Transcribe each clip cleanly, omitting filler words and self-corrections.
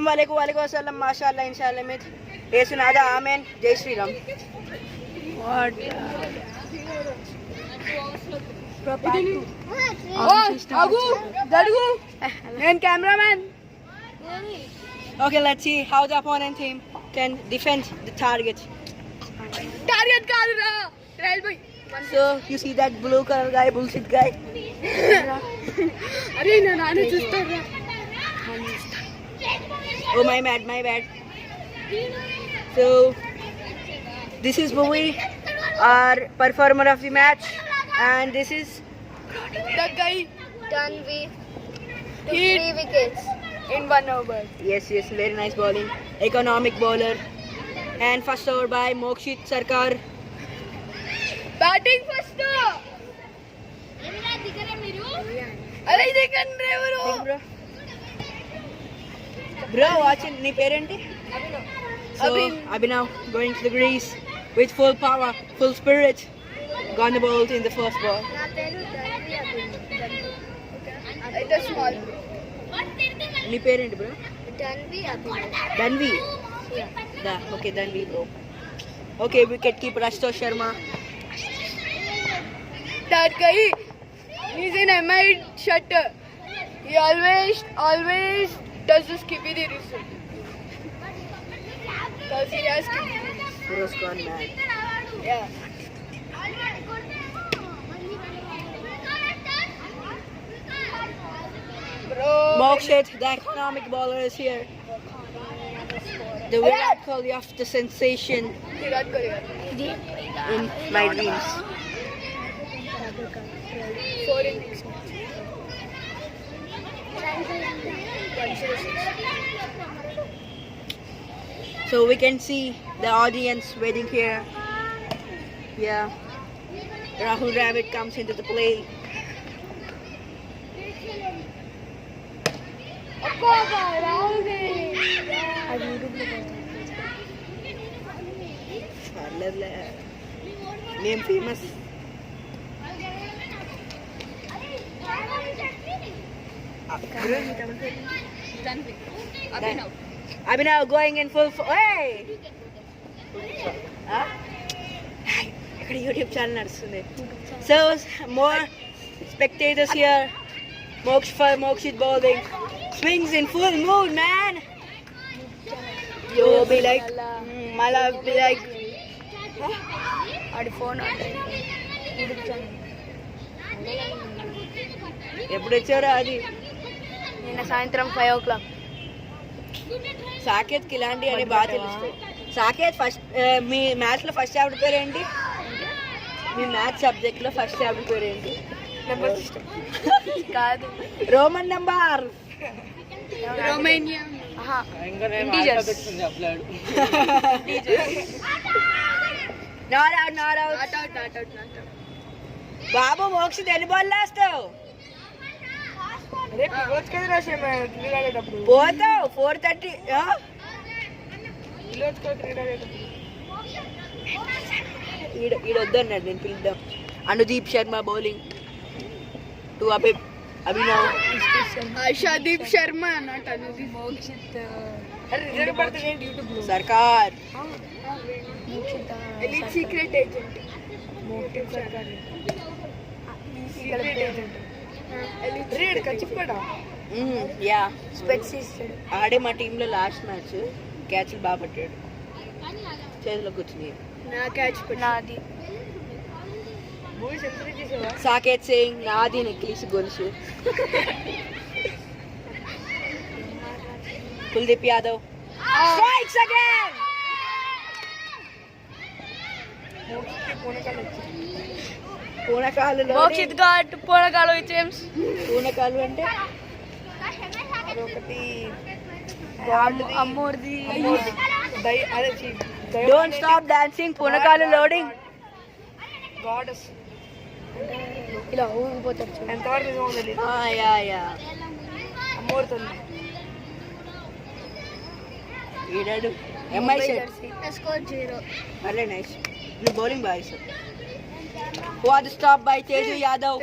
अस्सलाम वालेकुम वालेकुम अस्सलाम माशाअल्लाह इंशाअल्लाह में येसुनादा आमीन जय Shri Ram what Agu Dadugu and cameraman. Okay, let's see how the opponent team can defend the target. Target kadra Rail boy. So you see that blue color guy, bullshit guy. Arey nanu chustara. Oh my bad. So this is Bhuvi, our performer of the match, and this is the guy Tanvi took 3 wickets in 1 over. Yes, very nice bowling. Economic bowler. And first over by Mokshit Sarkar. Batting first. Arey dikanre bro. Bro, watch it. Nee parenti? So Abhinav going to the crease with full power, full spirit. Gone the ball in the first ball. It is small. Any parent, bro? Danvi. Yeah. Okay, Danvi, bro. Okay, wicket keeper Ashutosh Sharma. That guy, he's an MI shutter. He always does the skippy the result. Because he has skippy. Bro's gone mad. Yeah. Mokshit, the economic bowler, is here. The Virat Kohli of the sensation in my dreams. So we can see the audience waiting here. Yeah. Rahul Dravid comes into the play. Name famous. Abhinav going in full. Hey! ఇక్కడ YouTube channel నడుస్తుంది. So more spectators here. Mokshit bowling. Swings in full mood, man. You'll be like, Mala be like, phone ఎప్పుడు వచ్చారా అది నిన్న సాయంత్రం 5 o'clock. సాకేత్కి ఇలాంటి అని బాగా తెలుస్తాయి. సాకేత్ ఫస్ట్ మీ మ్యాథ్స్ లో ఫస్ట్ చాప్టర్ పేరు ఏంటి? మీ మ్యాథ్స్ సబ్జెక్ట్ లో ఫస్ట్ చాప్టర్ పేరు ఏంటి? నెంబర్ సిస్టమ్ కాదు, Roman number. Romania. Integers. Not out. బాబు మోక్షిత్ ఎన్ని బాల్ వేస్తావు? పోతావు 4:30. ఈడొద్దన్నాడు, నేను పిలుద్దాం. Anudeep Sharma bowling to Abhinav. Ashadip Sharma, not Anudeep. Mokshit. Sarkar. Elite secret agent. Mokshit Sarkar. Secret agent. Elite red kachippada. Yeah. Specs. ఆడే మా టీంలో లాస్ట్ మ్యాచ్ క్యాచ్లు బాగా పట్టాడు, చేతిలోకి వచ్చినాయి. నా క్యాచ్ నాది. సాకేత్ సింగ్ నాది నెక్లీస్ గొలుసు. Kuldeep Yadav strikes again. పూనకాలు మోక్షిత్ ఘాట్ పూనకాలు జేమ్స్. పూనకాలు అంటే ఒకటి అమ్మోర్ది. Don't stop dancing. పూనకాలు లోడింగ్. గాడెస్ ఇలా ఊగిపోతారు. ఎంతవరకు అమ్మోరుతుంది ఈడాడు. MI score 0. అరే నైస్. నువ్వు బౌలింగ్ బాగా వేసావు. What stop by Teju Yadav.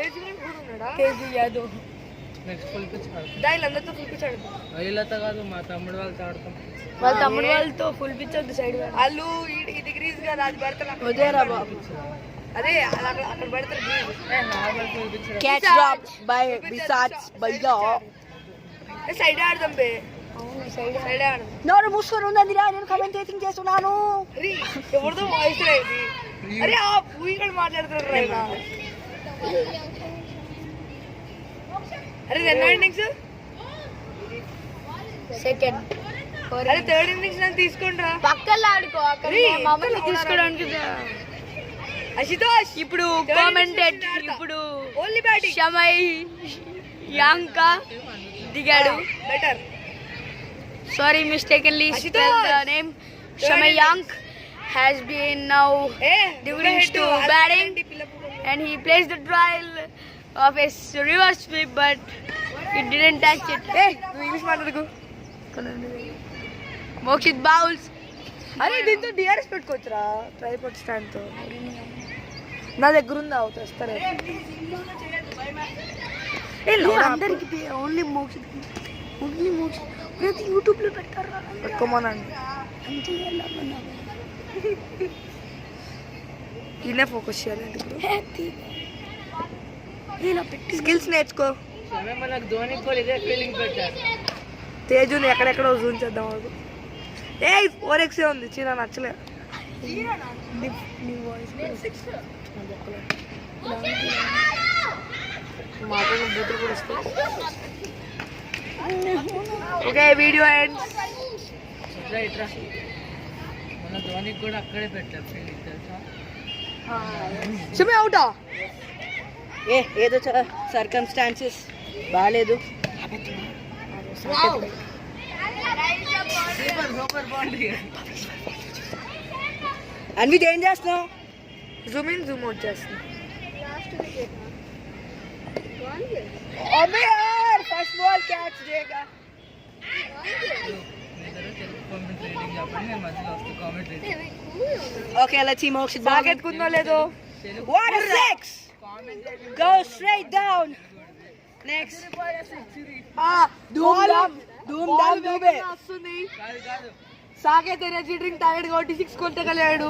Next full pitch ఆడతాం. దాని అందరితో ఫుల్ పిచ్ ఆడతాం. వీళ్ళతో కాదు మా తమ్ముడు వాళ్ళతో ఆడతాం. వాళ్ళ తమ్ముడు వాళ్ళతో ఫుల్ పిచ్ వద్దు సైడ్ వాళ్ళు ఈ డిగ్రీస్ కదా అది పెడతారు వదేరా బాబు అదే అక్కడ పెడతారు normal full pitch catch drop by బిసాట్స్ బయ్యా సైడ్ ఆడదాం బే సైడ్ ఆడదాం నోరు మూసుకొని ఉందందిరా నేను కమెంటేటింగ్ చేస్తున్నాను ఎవరితో వాయిస్ ఇది అరే ఆ పూయి కూడా మాట్లాడుతున్నారు రైనా అరే రెండు ఇన్నింగ్స్ సెకండ్ అరే థర్డ్ ఇన్నింగ్స్ నన్ను తీసుకుంటా పక్కన ఆడుకో అక్కడ మమ్మల్ని తీసుకోవడానికి అశితోష్ ఇప్పుడు కామెంటేట్ ఇప్పుడు ఓన్లీ బ్యాటింగ్ షమై యాంక దిగాడు better sorry mistakenly spell the name షమై యాంక్ has been now degrees to batting and he plays the trial of his reverse sweep but he didn't touch it. Hey, you English maatladuko. Mokshit bowls. అరే దీంతో DRS పెట్టుకోవచ్చురా tripod stand తో నా దగ్గర ఉంది అవుతా వస్తారా అందరికి ఓన్లీ మోక్షిత్ ప్రతి యూట్యూబ్ లో పెట్టారా పెట్టుకోమనండి ఈయన ఫోకస్ చేయాలండి స్కిల్స్ నేర్చుకో మనకు ధోని కూడా ఇదే ఫీలింగ్ పెట్టారు. తేజుని ఎక్కడెక్కడో జూన్ చేద్దాం వాడు ఏ 4x ఉంది చీర నచ్చలే మాకు బూతులు కూడా వస్తాయి. Okay video end. ఇట్రా మన ధోనికి కూడా అక్కడే పెట్టారు ఫీలింగ్ తెలుసా. సుమే అవుటా ఏదో సర్కమ్స్టాన్సెస్ బాగాలేదు. అన్విత్ ఏం చేస్తున్నావు? జూమ్ ఇన్ జూమ్ అవుట్ చేస్తున్నావు. ఫస్ట్ బాల్ క్యాచ్ చేయగా ఓకే లెట్స్ సీ మోక్షిత్ బాగా ఎత్తుకుందో లేదో. What is next? Go straight down. Next ధూమ్ ధామ్ దూబే వస్తుంది. సాకేత్ ఎనర్జీ డ్రింక్ తాగాడు కాబట్టి 6 కొట్టగలిగాడు.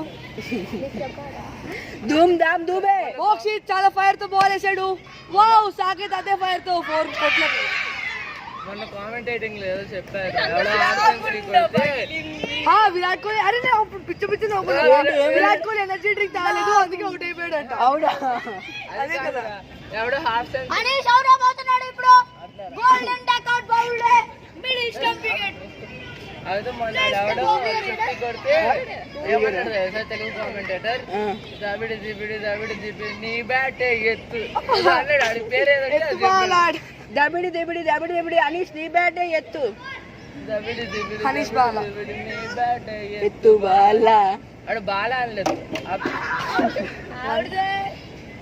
ధూమ్ ధామ్ దూబే. మోక్షిత్ చాలా ఫైర్ తో బాల్ వేసాడు. వావ్ సాకేత్ అదే ఫైర్ తో 4 కొట్టలేదు. మొన్న కామెంటేటింగ్ లేదో చెప్పారు విరాట్ కోహ్లీ అరే పిచ్చి పిచ్చి విరాట్ కోహ్లీ ఎనర్జీ డ్రింక్ తాగలేదు అందుకే అవుట్ అయిపోయాడు అంట. అవునా అదే కదా ఎవడో హాఫ్ సెంచరీ అనీష్ అవుట్ అవుతున్నాడు ఇప్పుడు. Golden takeout bowled middle stump wicket. అయితే మొన్న ఎవడో 50 కొడితే ఏమన్నాడు తెలుసా తెలుగు కామెంటేటర్, దాబిడి దిబిడి నీ బ్యాట్ ఎత్తు అన్నాడు. ఆడి పేరు ఏదంటే దబిడి దబిడి దబిడి దబిడి అనీష్ నీ బ్యాట్ ఎత్తు. దబిడి దిబిడి అనీష్ బాలా నీ బ్యాట్ ఎత్తు బాలా. ఆడు బాలా అనలేదు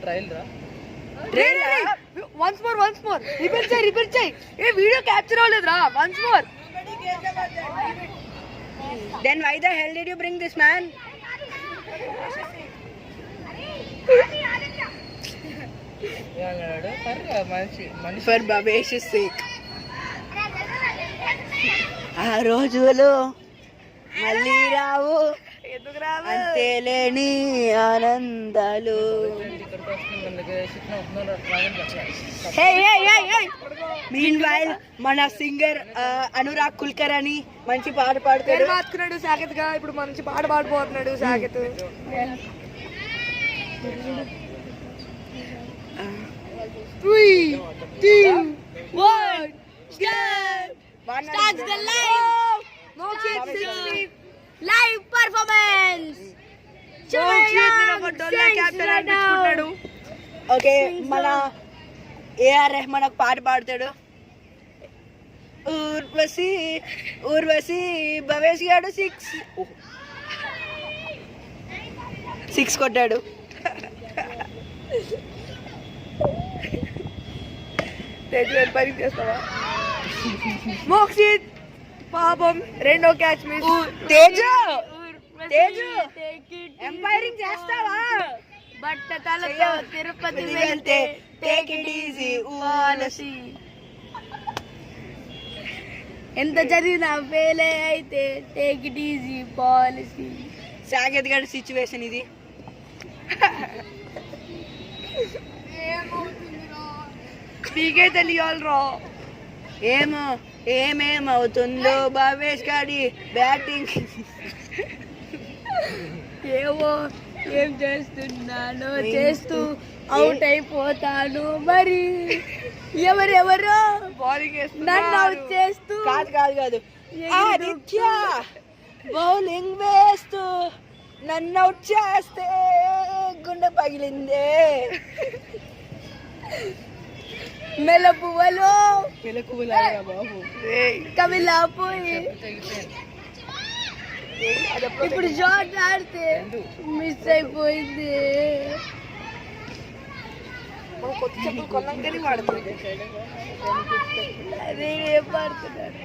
ట్రైల్ రా. వన్స్ మోర్ రిపీట్ చేయి. ఏ వీడియో క్యాప్చర్ అవ్వలేదురా. Once more. Then why the hell did you bring this man? For Bhavesh's sake. ఆ రోజులు మళ్ళీ రావు అంతేలేని ఆనందాలు. మీన్వైల్ మన సింగర్ అనురాగ్ కుల్కర్ అని మంచి పాట పాడుతాడు. మార్చుకున్నాడు సాకేత్ గా. ఇప్పుడు మంచి పాట పాడిపోతున్నాడు Saketh. 3, 2, 1 starts the live performance. Okay మన ఏఆర్ రెహమాన్ ఒక పాట పాడతాడు. ఊర్వశి భవేష్ గాడు 6 కొట్టాడు. మోక్షిత్ పాపం రెండో క్యాచ్ మిస్. తేజు ఎంపైరింగ్ చేస్తావా? బట్ట తలతో తిరుపతి వెళ్తే టేక్ ఇట్ ఈజీ ఊర్వశి. ఎంత జరిగినా ఫెయిల్ అయితే take it easy policy. Saketh గడి సిచ్యువేషన్ ఇది. నీకే తెలియాలరా ఏమేమవుతుందో భావేష్ గాడి బ్యాటింగ్. ఏమో ఏం చేస్తున్నానో చేస్తూ అవుట్ అయిపోతాను. మరి ఎవరెవరో బౌలింగ్ నన్ను అవుట్ చేస్తూ కాదు ఆదిత్య బౌలింగ్ వేస్తూ నన్ను అవుట్ చేస్తే గుండె పగిలిందే. మెలకువలో మెలకువలాగా బాబు కవిలాపోయి ఇప్పుడు షాట్ ఆడితే మిస్ అయిపోయింది. కొత్త చెప్పులు కొన్నాకని వాడుతుంది. అదే ఏం పాడుతున్నారు.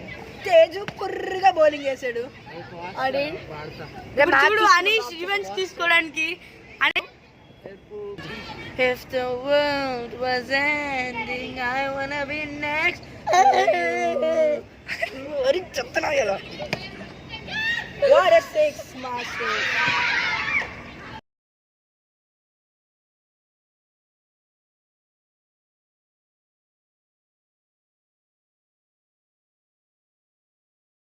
తేజు కుర్రగా బౌలింగ్ వేసాడు. అదే ఇప్పుడు చూడు అనీష్ రివెంజ్ తీసుకోవడానికి If the world was ending, I wanna be next. అరే చెప్తున్నా కదా. What a six, master.